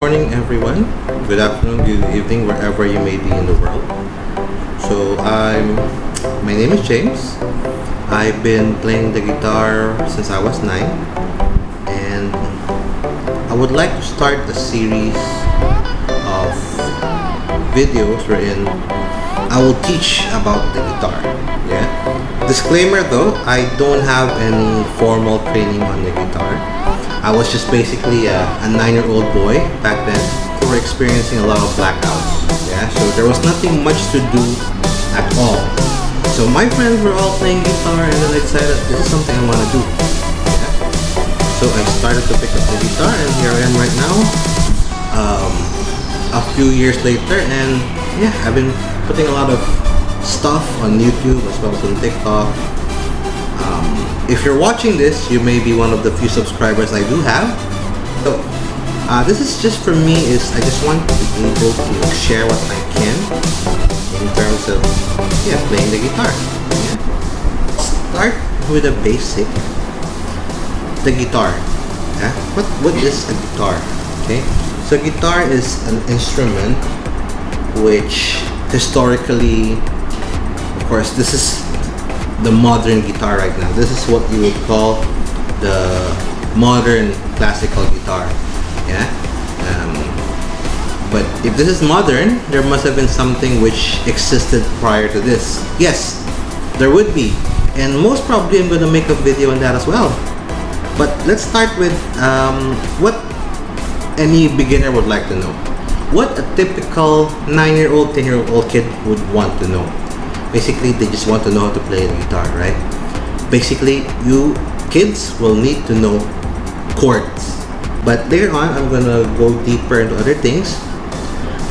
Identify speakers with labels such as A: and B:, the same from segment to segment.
A: Morning everyone, good afternoon, good evening, wherever you may be in the world. So my name is James. I've been playing the guitar since I was 9, and I would like to start a series of videos wherein I will teach about the guitar. Yeah. Disclaimer though, I don't have any formal training on the guitar. I was just basically a 9-year-old boy back then who were experiencing a lot of blackouts. Yeah, so there was nothing much to do at all. So my friends were all playing guitar, and then I decided this is something I want to do. Yeah. So I started to pick up the guitar, and here I am right now. A few years later, and yeah, I've been putting a lot of stuff on YouTube as well as on TikTok. If you're watching this, you may be one of the few subscribers I do have. So this is just for me, is I just want to be able to share what I can in terms of playing the guitar. Yeah. Start with a basic, the guitar. Yeah. What is a guitar? Okay, so guitar is an instrument which historically, of course, this is the modern guitar right now. This is what you would call the modern classical guitar. Yeah. But if this is modern, there must have been something which existed prior to this. Yes, there would be, and most probably I'm going to make a video on that as well. But let's start with what any beginner would like to know. What a typical 9-year-old, 10-year-old kid would want to know. Basically, they just want to know how to play the guitar, right? Basically, you kids will need to know chords. But later on, I'm gonna go deeper into other things.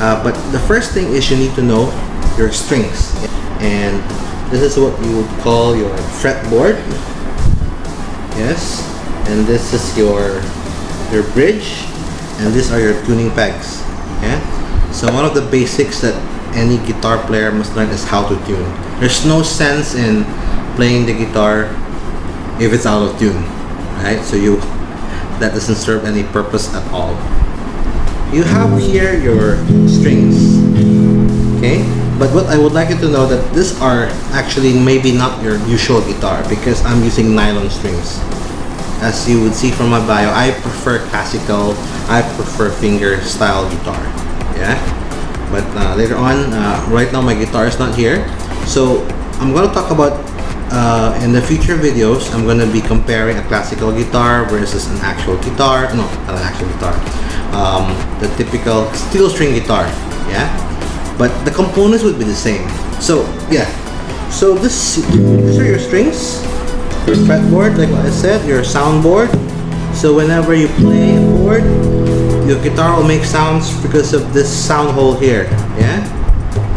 A: But the first thing is you need to know your strings. And this is what you would call your fretboard. Yes. And this is your bridge. And these are your tuning pegs. Yeah. So one of the basics that any guitar player must learn is how to tune. There's no sense in playing the guitar if it's out of tune, right? So that doesn't serve any purpose at all. You have here your strings, okay? But what I would like you to know that these are actually maybe not your usual guitar, because I'm using nylon strings. As you would see from my bio, I prefer classical, I prefer finger style guitar. Yeah. But later on, right now my guitar is not here, so I'm going to talk about in the future videos. I'm going to be comparing a classical guitar versus an actual guitar. No, not an actual guitar. The typical steel string guitar. Yeah, but the components would be the same. So yeah, so these are your strings, your fretboard, like what I said, your soundboard. So whenever you play a chord, your guitar will make sounds because of this sound hole here. Yeah,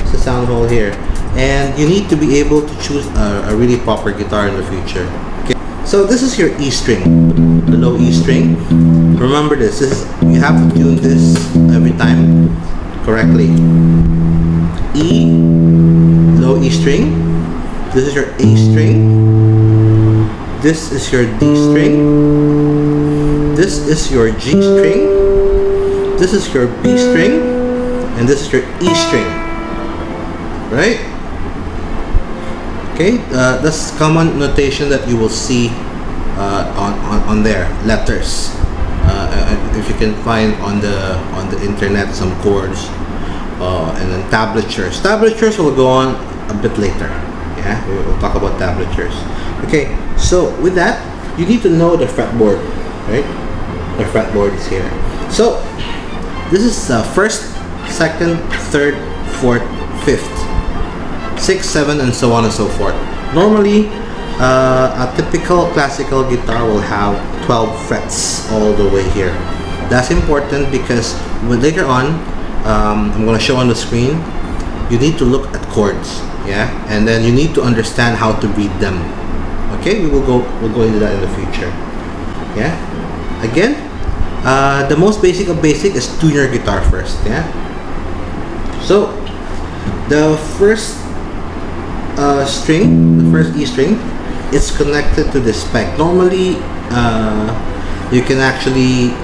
A: it's a sound hole here, and you need to be able to choose a really proper guitar in the future. Okay, so this is your E string, the low E string. Remember this. You have to tune this every time correctly. E, low E string. This is your A string. This is your D string. This is your G string. This is your B string, and this is your E string, right? Okay, that's common notation that you will see on their letters. If you can find on the internet some chords, and then tablatures. Tablatures will go on a bit later. Yeah, we'll talk about tablatures. Okay, so with that, you need to know the fretboard, right? The fretboard is here. So this is first, second, third, fourth, fifth, 6, 7, and so on and so forth. Normally, a typical classical guitar will have 12 frets all the way here. That's important because later on, I'm going to show on the screen, you need to look at chords, yeah, and then you need to understand how to read them. Okay, we'll go into that in the future. Yeah, again. The most basic of basic is tune your guitar first. Yeah. So the first string, the first E string, is connected to this peg. Normally, you can actually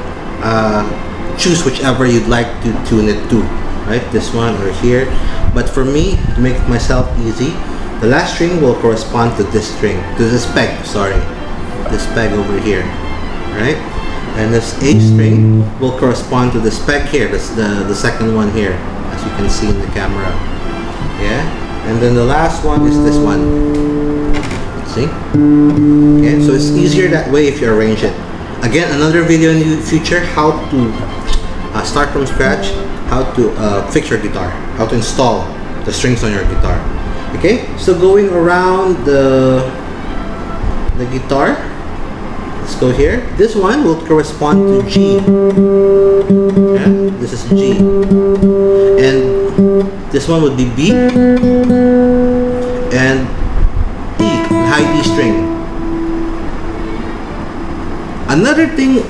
A: choose whichever you'd like to tune it to, right? This one or here. But for me, to make myself easy, the last string will correspond to this string, to this peg, sorry. This peg over here, right? And this A string will correspond to this peg here, the second one here, as you can see in the camera. Yeah? And then the last one is this one. See? Okay, so it's easier that way if you arrange it. Again, another video in the future, how to start from scratch, how to fix your guitar, how to install the strings on your guitar. Okay, so going around the guitar, let's go here. This one will correspond to G. Yeah, this is G. And this one would be B. And E, high E string. Another thing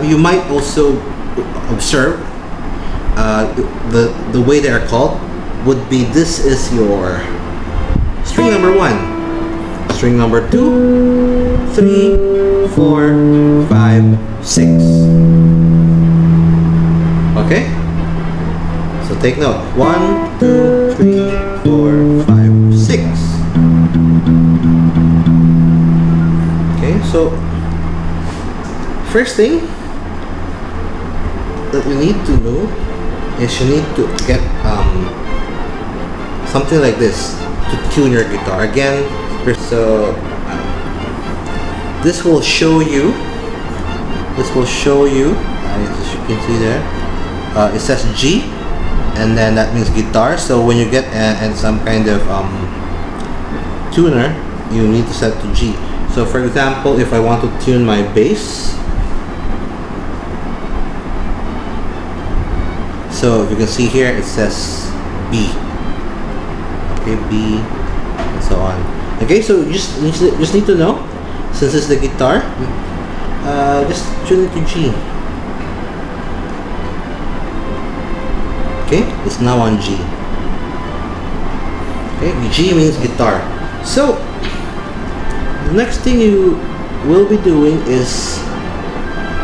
A: you might also observe, the way they are called would be, this is your string number 1, string number 2, 3, 4, 5, 6. Okay? So take note. 1, 2, 3, 4, 5, 6. Okay, so first thing that you need to know is you need to get something like this to tune your guitar. Again, so this will show you, as you can see there, it says G, and then that means guitar. So when you get and some kind of tuner, you need to set to G. So for example, if I want to tune my bass, so if you can see here, it says B. Okay, B, and so on. Okay, so you just need to know, since it's the guitar, just tune it to G. Okay, it's now on G. Okay, G means guitar. So the next thing you will be doing is,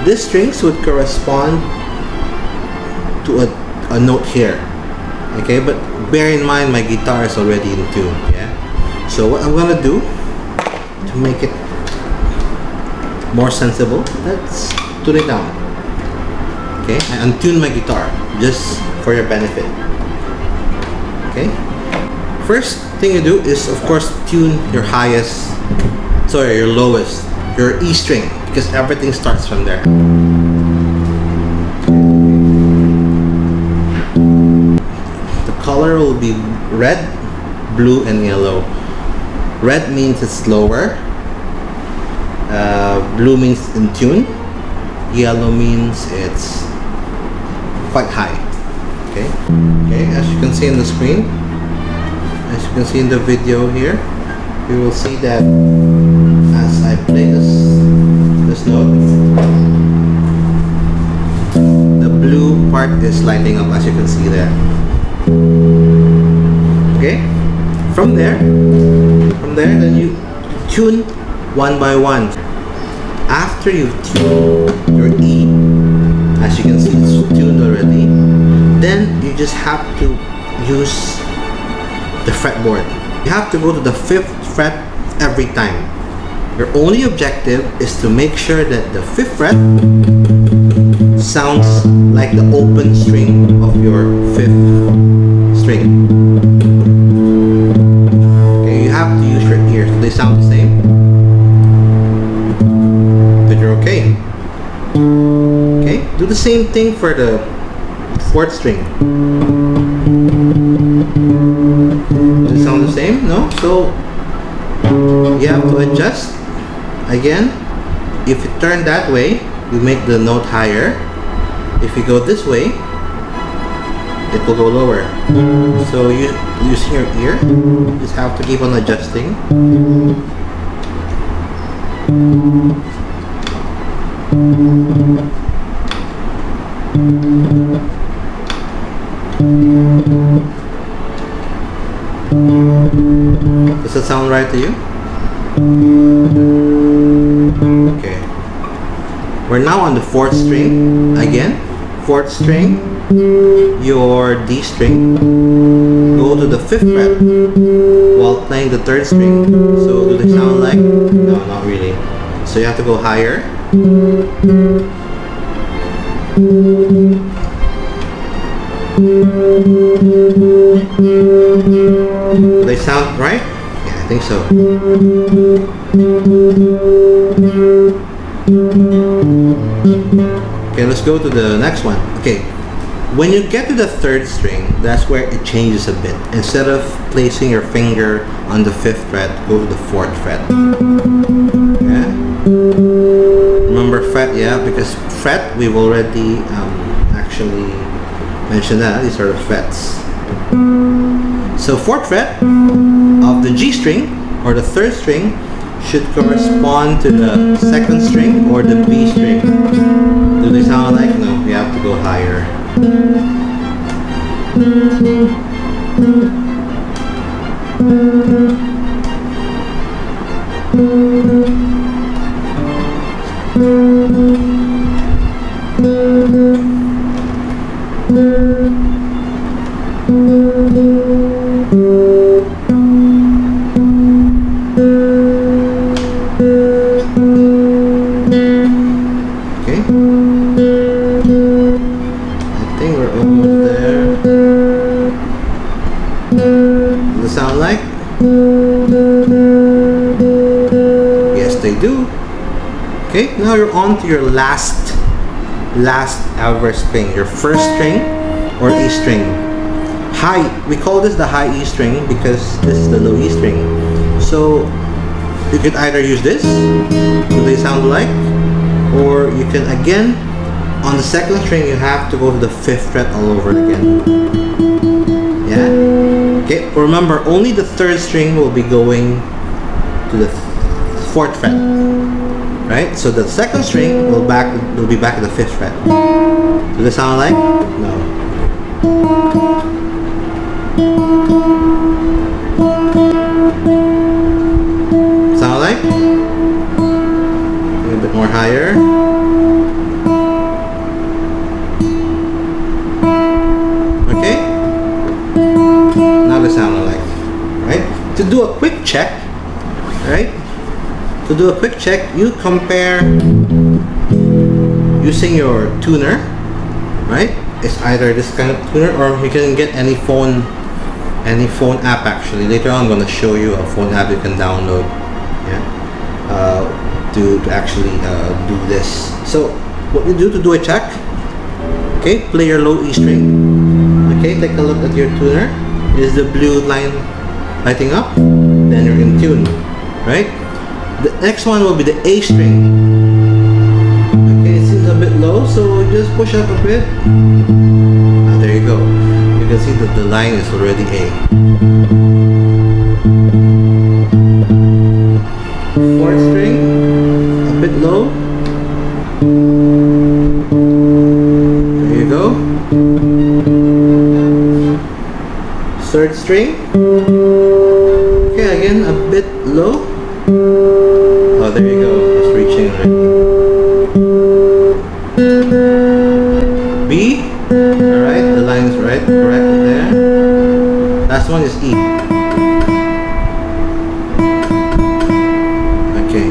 A: these strings would correspond to a note here. Okay, but bear in mind my guitar is already in tune. Yeah, so what I'm gonna do to make it more sensible, let's tune it down. Okay, I untune my guitar just for your benefit. Okay, first thing you do is, of course, tune your your lowest, your E string, because everything starts from there. Color will be red, blue, and yellow. Red means it's lower. Blue means in tune. Yellow means it's quite high. Okay. Okay. As you can see in the screen, as you can see in the video here, you will see that as I play this note, the blue part is lighting up, as you can see there. Okay, from there then you tune one by one. After you've tuned your E, as you can see it's tuned already, then you just have to use the fretboard. You have to go to the 5th fret every time. Your only objective is to make sure that the 5th fret sounds like the open string of your 5th string. Okay, you have to use your ears. Do they sound the same? Then you're okay. Okay, do the same thing for the 4th string. Does it sound the same? No? So you have to adjust. Again, if you turn that way, you make the note higher. If you go this way, it will go lower. So using your ear, you just have to keep on adjusting. Does that sound right to you? Okay. We're now on the 4th string again. 4th string, your D string, go to the 5th fret while playing the 3rd string. So do they sound like? No, not really. So you have to go higher. Do they sound right? Yeah, I think so. Okay, let's go to the next one. Okay, when you get to the 3rd string, that's where it changes a bit. Instead of placing your finger on the 5th fret, go to the 4th fret. Yeah. Remember fret, yeah, because fret we've already actually mentioned that. These are the frets. So 4th fret of the G string or the 3rd string should correspond to the 2nd string or the B string. Do they sound like? No, you have to go higher. Okay. I think we're almost there. Does it sound like? Yes, they do. Okay, now you're on to your last ever string, your 1st string or E string. High, we call this the high E string because this is the low E string. So you could either use this, do they sound alike? Or you can again, on the 2nd string you have to go to the 5th fret all over again. Yeah? Okay, remember only the 3rd string will be going to the 4th fret. Right? So the 2nd string will be back at the 5th fret. Does it sound like? No. Sound like? A bit more higher. Okay? Now they sound alike. Right? To do a quick check, right? To do a quick check, you compare using your tuner, right? It's either this kind of tuner or you can get any phone app actually. Later on I'm going to show you a phone app you can download, yeah, to actually do this. So what you do to do a check, okay, play your low E string, okay, take a look at your tuner. Is the blue line lighting up? Then you're in tune, right? The next one will be the A string. Okay, it seems a bit low, so just push up a bit. There you go. You can see that the line is already A. 4th string, a bit low. There you go. 3rd string. Okay, again a bit low. Oh, there you go. It's reaching already. B. Alright, the line is right, correct there. Last one is E. Okay.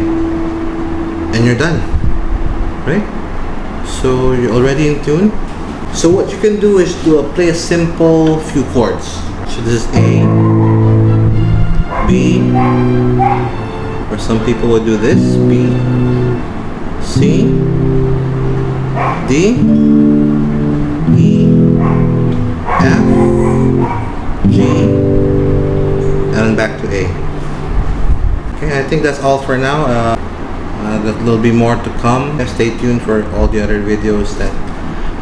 A: And you're done. Right? So you're already in tune. So what you can do is play a simple few chords. So this is A, B, or some people would do this, B, C, D, E, F, G, and back to A. Okay, I think that's all for now. There'll be more to come. Stay tuned for all the other videos that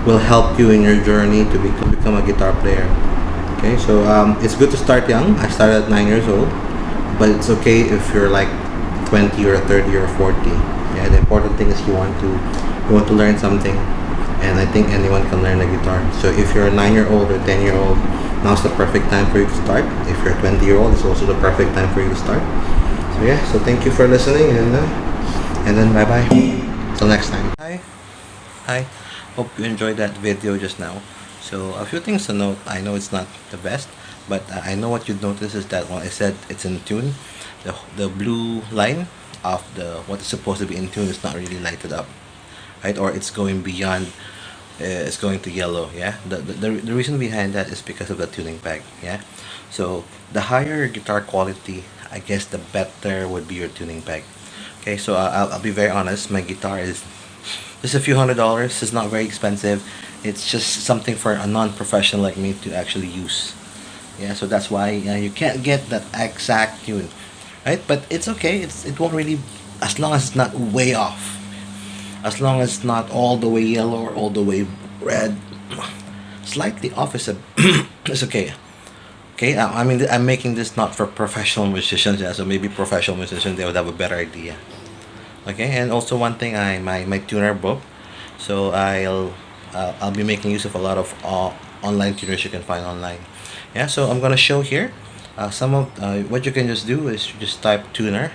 A: will help you in your journey to become a guitar player. Okay, so it's good to start young. I started at 9 years old, but it's okay if you're like 20 or 30 or 40. Yeah, the important thing is you want to learn something, and I think anyone can learn a guitar. So if you're a 9-year-old or 10-year-old, now's the perfect time for you to start. If you're a 20-year-old, it's also the perfect time for you to start. So yeah, so thank you for listening, and then bye bye. Till next time. Hi. Hope you enjoyed that video just now. So a few things to note. I know it's not the best, but I know what you'd notice is that when I said it's in tune, the blue line of the what is supposed to be in tune is not really lighted up, right? Or it's going beyond. It's going to yellow. Yeah. The reason behind that is because of the tuning peg. Yeah. So the higher guitar quality, I guess the better would be your tuning peg. Okay. So I'll be very honest. My guitar is just a few $100s. It's not very expensive. It's just something for a non-professional like me to actually use. Yeah, so that's why you can't get that exact tune, right? But it's okay. It won't really, as long as it's not way off, as long as it's not all the way yellow or all the way red, slightly off is a it's okay. Okay, I mean I'm making this not for professional musicians, yeah. So maybe professional musicians they would have a better idea. Okay, and also one thing my tuner book, so I'll be making use of a lot of online tuners you can find online. Yeah, so I'm gonna show here some of what you can just do is just type tuner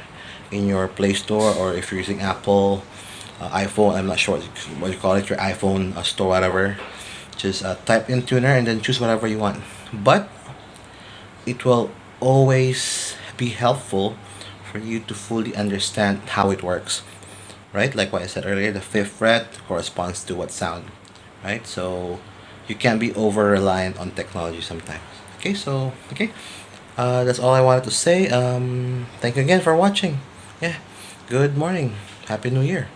A: in your Play Store, or if you're using Apple, iPhone, I'm not sure what you call it, your iPhone store, whatever. Just type in tuner and then choose whatever you want. But it will always be helpful for you to fully understand how it works, right? Like what I said earlier, the fifth fret corresponds to what sound, right? So you can't be over reliant on technology sometimes. Okay, so okay, that's all I wanted to say. Thank you again for watching. Yeah, good morning, happy New Year.